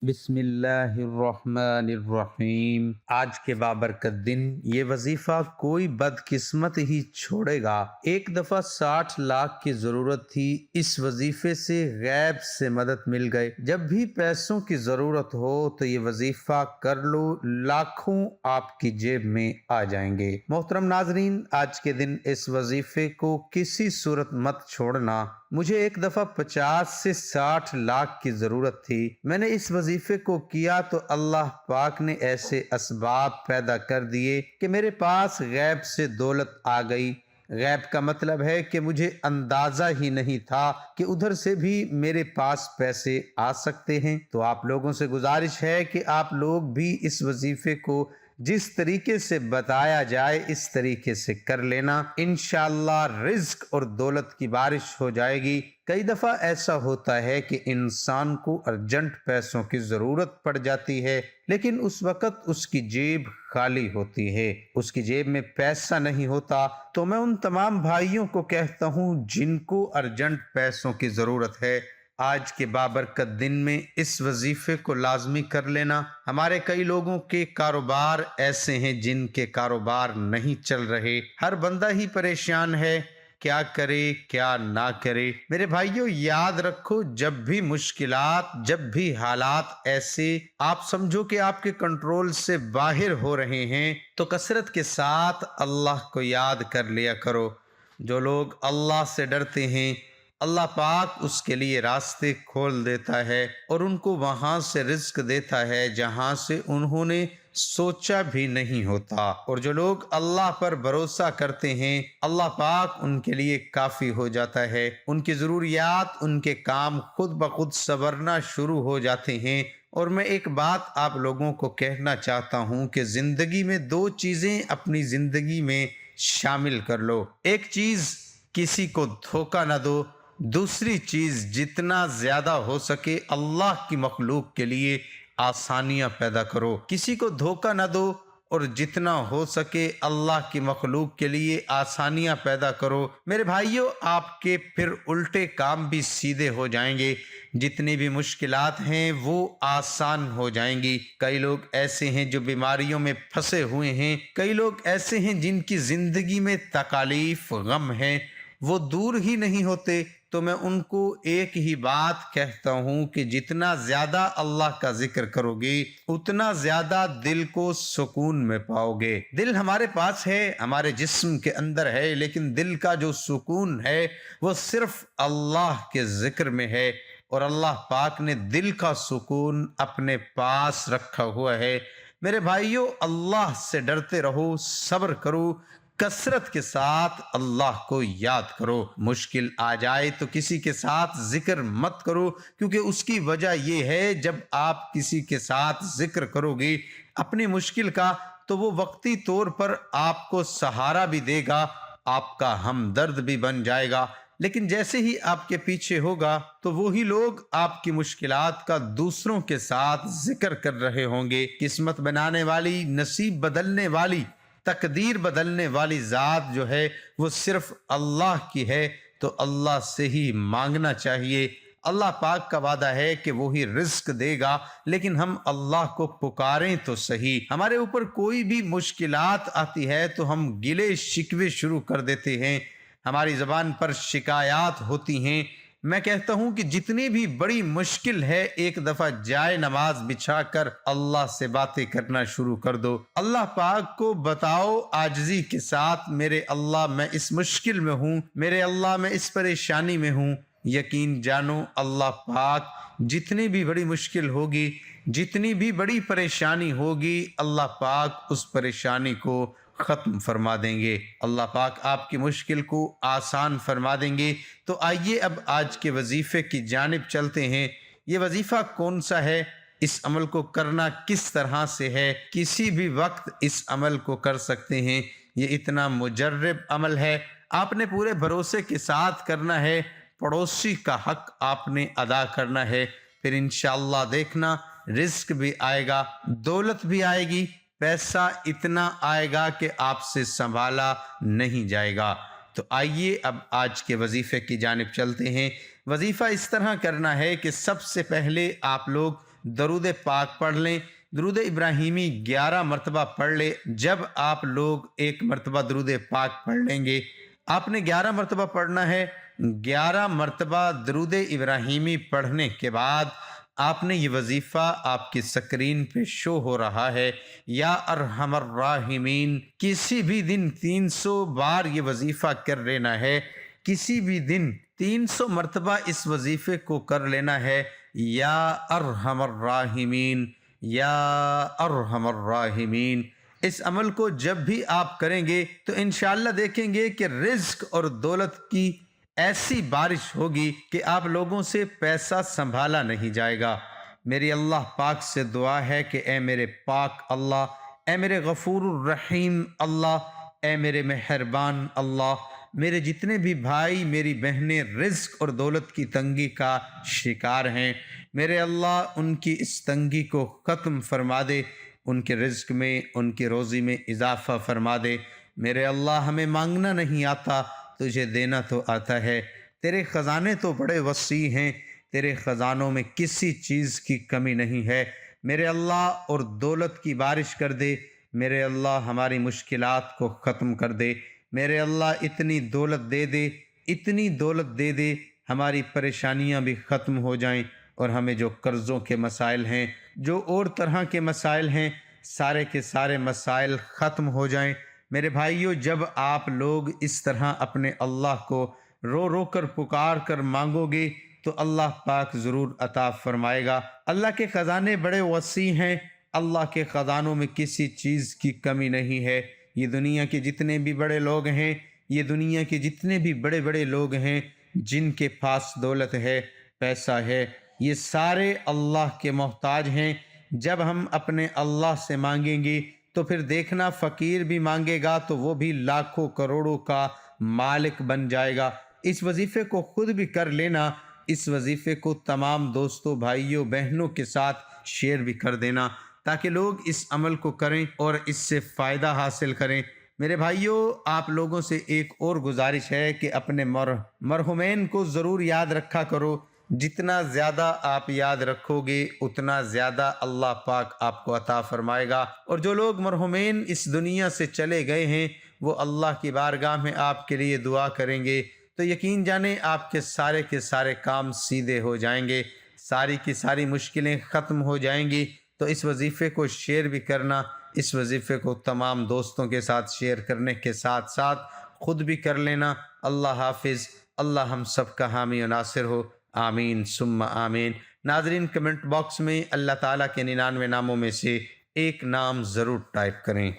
بسم اللہ الرحمن الرحیم۔ آج کے بابرکت دن یہ وظیفہ کوئی بدقسمت ہی چھوڑے گا۔ ایک دفعہ 60 لاکھ کی ضرورت تھی، اس وظیفے سے غیب سے مدد مل گئے۔ جب بھی پیسوں کی ضرورت ہو تو یہ وظیفہ کر لو، لاکھوں آپ کی جیب میں آ جائیں گے۔ محترم ناظرین، آج کے دن اس وظیفے کو کسی صورت مت چھوڑنا۔ مجھے ایک دفعہ 50 سے 60 لاکھ کی ضرورت تھی۔ میں نے اس وظیفے کو کیا تو اللہ پاک نے ایسے اسباب پیدا کر دیے کہ میرے پاس غیب سے دولت آ گئی۔ غیب کا مطلب ہے کہ مجھے اندازہ ہی نہیں تھا کہ ادھر سے بھی میرے پاس پیسے آ سکتے ہیں۔ تو آپ لوگوں سے گزارش ہے کہ آپ لوگ بھی اس وظیفے کو جس طریقے سے بتایا جائے اس طریقے سے کر لینا، انشاءاللہ رزق اور دولت کی بارش ہو جائے گی۔ کئی دفعہ ایسا ہوتا ہے کہ انسان کو ارجنٹ پیسوں کی ضرورت پڑ جاتی ہے، لیکن اس وقت اس کی جیب خالی ہوتی ہے، اس کی جیب میں پیسہ نہیں ہوتا۔ تو میں ان تمام بھائیوں کو کہتا ہوں جن کو ارجنٹ پیسوں کی ضرورت ہے، آج کے بابرکت دن میں اس وظیفے کو لازمی کر لینا۔ ہمارے کئی لوگوں کے کاروبار ایسے ہیں جن کے کاروبار نہیں چل رہے، ہر بندہ ہی پریشان ہے، کیا کرے کیا نہ کرے۔ میرے بھائیوں، یاد رکھو، جب بھی مشکلات، جب بھی حالات ایسے آپ سمجھو کہ آپ کے کنٹرول سے باہر ہو رہے ہیں تو کثرت کے ساتھ اللہ کو یاد کر لیا کرو۔ جو لوگ اللہ سے ڈرتے ہیں، اللہ پاک اس کے لیے راستے کھول دیتا ہے اور ان کو وہاں سے رزق دیتا ہے جہاں سے انہوں نے سوچا بھی نہیں ہوتا۔ اور جو لوگ اللہ پر بھروسہ کرتے ہیں، اللہ پاک ان کے لیے کافی ہو جاتا ہے، ان کی ضروریات، ان کے کام خود بخود سنورنا شروع ہو جاتے ہیں۔ اور میں ایک بات آپ لوگوں کو کہنا چاہتا ہوں کہ زندگی میں دو چیزیں اپنی زندگی میں شامل کر لو۔ ایک چیز، کسی کو دھوکہ نہ دو۔ دوسری چیز، جتنا زیادہ ہو سکے اللہ کی مخلوق کے لیے آسانیاں پیدا کرو۔ کسی کو دھوکہ نہ دو اور جتنا ہو سکے اللہ کی مخلوق کے لیے آسانیاں پیدا کرو۔ میرے بھائیوں، آپ کے پھر الٹے کام بھی سیدھے ہو جائیں گے، جتنی بھی مشکلات ہیں وہ آسان ہو جائیں گی۔ کئی لوگ ایسے ہیں جو بیماریوں میں پھنسے ہوئے ہیں، کئی لوگ ایسے ہیں جن کی زندگی میں تکالیف، غم ہیں، وہ دور ہی نہیں ہوتے۔ تو میں ان کو ایک ہی بات کہتا ہوں کہ جتنا زیادہ اللہ کا ذکر کرو گے اتنا زیادہ دل کو سکون میں پاؤ گے۔ دل ہمارے پاس ہے، ہمارے جسم کے اندر ہے، لیکن دل کا جو سکون ہے وہ صرف اللہ کے ذکر میں ہے، اور اللہ پاک نے دل کا سکون اپنے پاس رکھا ہوا ہے۔ میرے بھائیوں، اللہ سے ڈرتے رہو، صبر کرو، کثرت کے ساتھ اللہ کو یاد کرو۔ مشکل آ جائے تو کسی کے ساتھ ذکر مت کرو، کیونکہ اس کی وجہ یہ ہے جب آپ کسی کے ساتھ ذکر کرو گے اپنی مشکل کا تو وہ وقتی طور پر آپ کو سہارا بھی دے گا، آپ کا ہمدرد بھی بن جائے گا، لیکن جیسے ہی آپ کے پیچھے ہوگا تو وہی لوگ آپ کی مشکلات کا دوسروں کے ساتھ ذکر کر رہے ہوں گے۔ قسمت بنانے والی، نصیب بدلنے والی، تقدیر بدلنے والی ذات جو ہے وہ صرف اللہ کی ہے، تو اللہ سے ہی مانگنا چاہیے۔ اللہ پاک کا وعدہ ہے کہ وہی رزق دے گا، لیکن ہم اللہ کو پکاریں تو صحیح۔ ہمارے اوپر کوئی بھی مشکلات آتی ہے تو ہم گلے شکوے شروع کر دیتے ہیں، ہماری زبان پر شکایات ہوتی ہیں۔ میں کہتا ہوں کہ جتنی بھی بڑی مشکل ہے، ایک دفعہ جائے نماز بچھا کر اللہ سے باتیں کرنا شروع کر دو۔ اللہ پاک کو بتاؤ عاجزی کے ساتھ، میرے اللہ میں اس مشکل میں ہوں، میرے اللہ میں اس پریشانی میں ہوں۔ یقین جانو اللہ پاک جتنی بھی بڑی مشکل ہوگی، جتنی بھی بڑی پریشانی ہوگی، اللہ پاک اس پریشانی کو ختم فرما دیں گے، اللہ پاک آپ کی مشکل کو آسان فرما دیں گے۔ تو آئیے اب آج کے وظیفے کی جانب چلتے ہیں۔ یہ وظیفہ کون سا ہے؟ اس عمل کو کرنا کس طرح سے ہے؟ کسی بھی وقت اس عمل کو کر سکتے ہیں، یہ اتنا مجرب عمل ہے، آپ نے پورے بھروسے کے ساتھ کرنا ہے، پڑوسی کا حق آپ نے ادا کرنا ہے، پھر انشاءاللہ دیکھنا رزق بھی آئے گا، دولت بھی آئے گی، پیسہ اتنا آئے گا کہ آپ سے سنبھالا نہیں جائے گا۔ تو آئیے اب آج کے وظیفے کی جانب چلتے ہیں۔ وظیفہ اس طرح کرنا ہے کہ سب سے پہلے آپ لوگ درود پاک پڑھ لیں۔ درود ابراہیمی 11 مرتبہ پڑھ لیں۔ جب آپ لوگ ایک مرتبہ درود پاک پڑھ لیں گے، آپ نے 11 مرتبہ پڑھنا ہے۔ 11 مرتبہ درود ابراہیمی پڑھنے کے بعد آپ نے یہ وظیفہ آپ کی سکرین پہ شو ہو رہا ہے، یا ارحم الراحمین۔ کسی بھی دن 300 بار یہ وظیفہ کر لینا ہے، کسی بھی دن 300 مرتبہ اس وظیفے کو کر لینا ہے، یا ارحم الراحمین، یا ارحم الراحمین۔ اس عمل کو جب بھی آپ کریں گے تو انشاءاللہ دیکھیں گے کہ رزق اور دولت کی ایسی بارش ہوگی کہ آپ لوگوں سے پیسہ سنبھالا نہیں جائے گا۔ میری اللہ پاک سے دعا ہے کہ اے میرے پاک اللہ، اے میرے غفور الرحیم اللہ، اے میرے مہربان اللہ، میرے جتنے بھی بھائی میری بہنیں رزق اور دولت کی تنگی کا شکار ہیں، میرے اللہ ان کی اس تنگی کو ختم فرما دے، ان کے رزق میں، ان کی روزی میں اضافہ فرما دے۔ میرے اللہ ہمیں مانگنا نہیں آتا، تجھے دینا تو آتا ہے۔ تیرے خزانے تو بڑے وسیع ہیں، تیرے خزانوں میں کسی چیز کی کمی نہیں ہے۔ میرے اللہ اور دولت کی بارش کر دے، میرے اللہ ہماری مشکلات کو ختم کر دے، میرے اللہ اتنی دولت دے دے، اتنی دولت دے دے ہماری پریشانیاں بھی ختم ہو جائیں، اور ہمیں جو قرضوں کے مسائل ہیں، جو اور طرح کے مسائل ہیں، سارے کے سارے مسائل ختم ہو جائیں۔ میرے بھائیوں، جب آپ لوگ اس طرح اپنے اللہ کو رو رو کر پکار کر مانگو گے تو اللہ پاک ضرور عطا فرمائے گا۔ اللہ کے خزانے بڑے وسیع ہیں، اللہ کے خزانوں میں کسی چیز کی کمی نہیں ہے۔ یہ دنیا کے جتنے بھی بڑے لوگ ہیں، یہ دنیا کے جتنے بھی بڑے بڑے لوگ ہیں جن کے پاس دولت ہے، پیسہ ہے، یہ سارے اللہ کے محتاج ہیں۔ جب ہم اپنے اللہ سے مانگیں گے تو پھر دیکھنا فقیر بھی مانگے گا تو وہ بھی لاکھوں کروڑوں کا مالک بن جائے گا۔ اس وظیفے کو خود بھی کر لینا، اس وظیفے کو تمام دوستوں، بھائیوں، بہنوں کے ساتھ شیئر بھی کر دینا تاکہ لوگ اس عمل کو کریں اور اس سے فائدہ حاصل کریں۔ میرے بھائیوں، آپ لوگوں سے ایک اور گزارش ہے کہ اپنے مرحومین کو ضرور یاد رکھا کرو۔ جتنا زیادہ آپ یاد رکھو گے اتنا زیادہ اللہ پاک آپ کو عطا فرمائے گا، اور جو لوگ مرحومین اس دنیا سے چلے گئے ہیں وہ اللہ کی بارگاہ میں آپ کے لیے دعا کریں گے، تو یقین جانیں آپ کے سارے کام سیدھے ہو جائیں گے، ساری کی ساری مشکلیں ختم ہو جائیں گی۔ تو اس وظیفے کو شیئر بھی کرنا، اس وظیفے کو تمام دوستوں کے ساتھ شیئر کرنے کے ساتھ ساتھ خود بھی کر لینا۔ اللہ حافظ۔ اللہ ہم سب کا حامی و ناصر ہو، آمین ثم آمین۔ ناظرین، کمنٹ باکس میں اللہ تعالیٰ کے 99 ناموں میں سے ایک نام ضرور ٹائپ کریں۔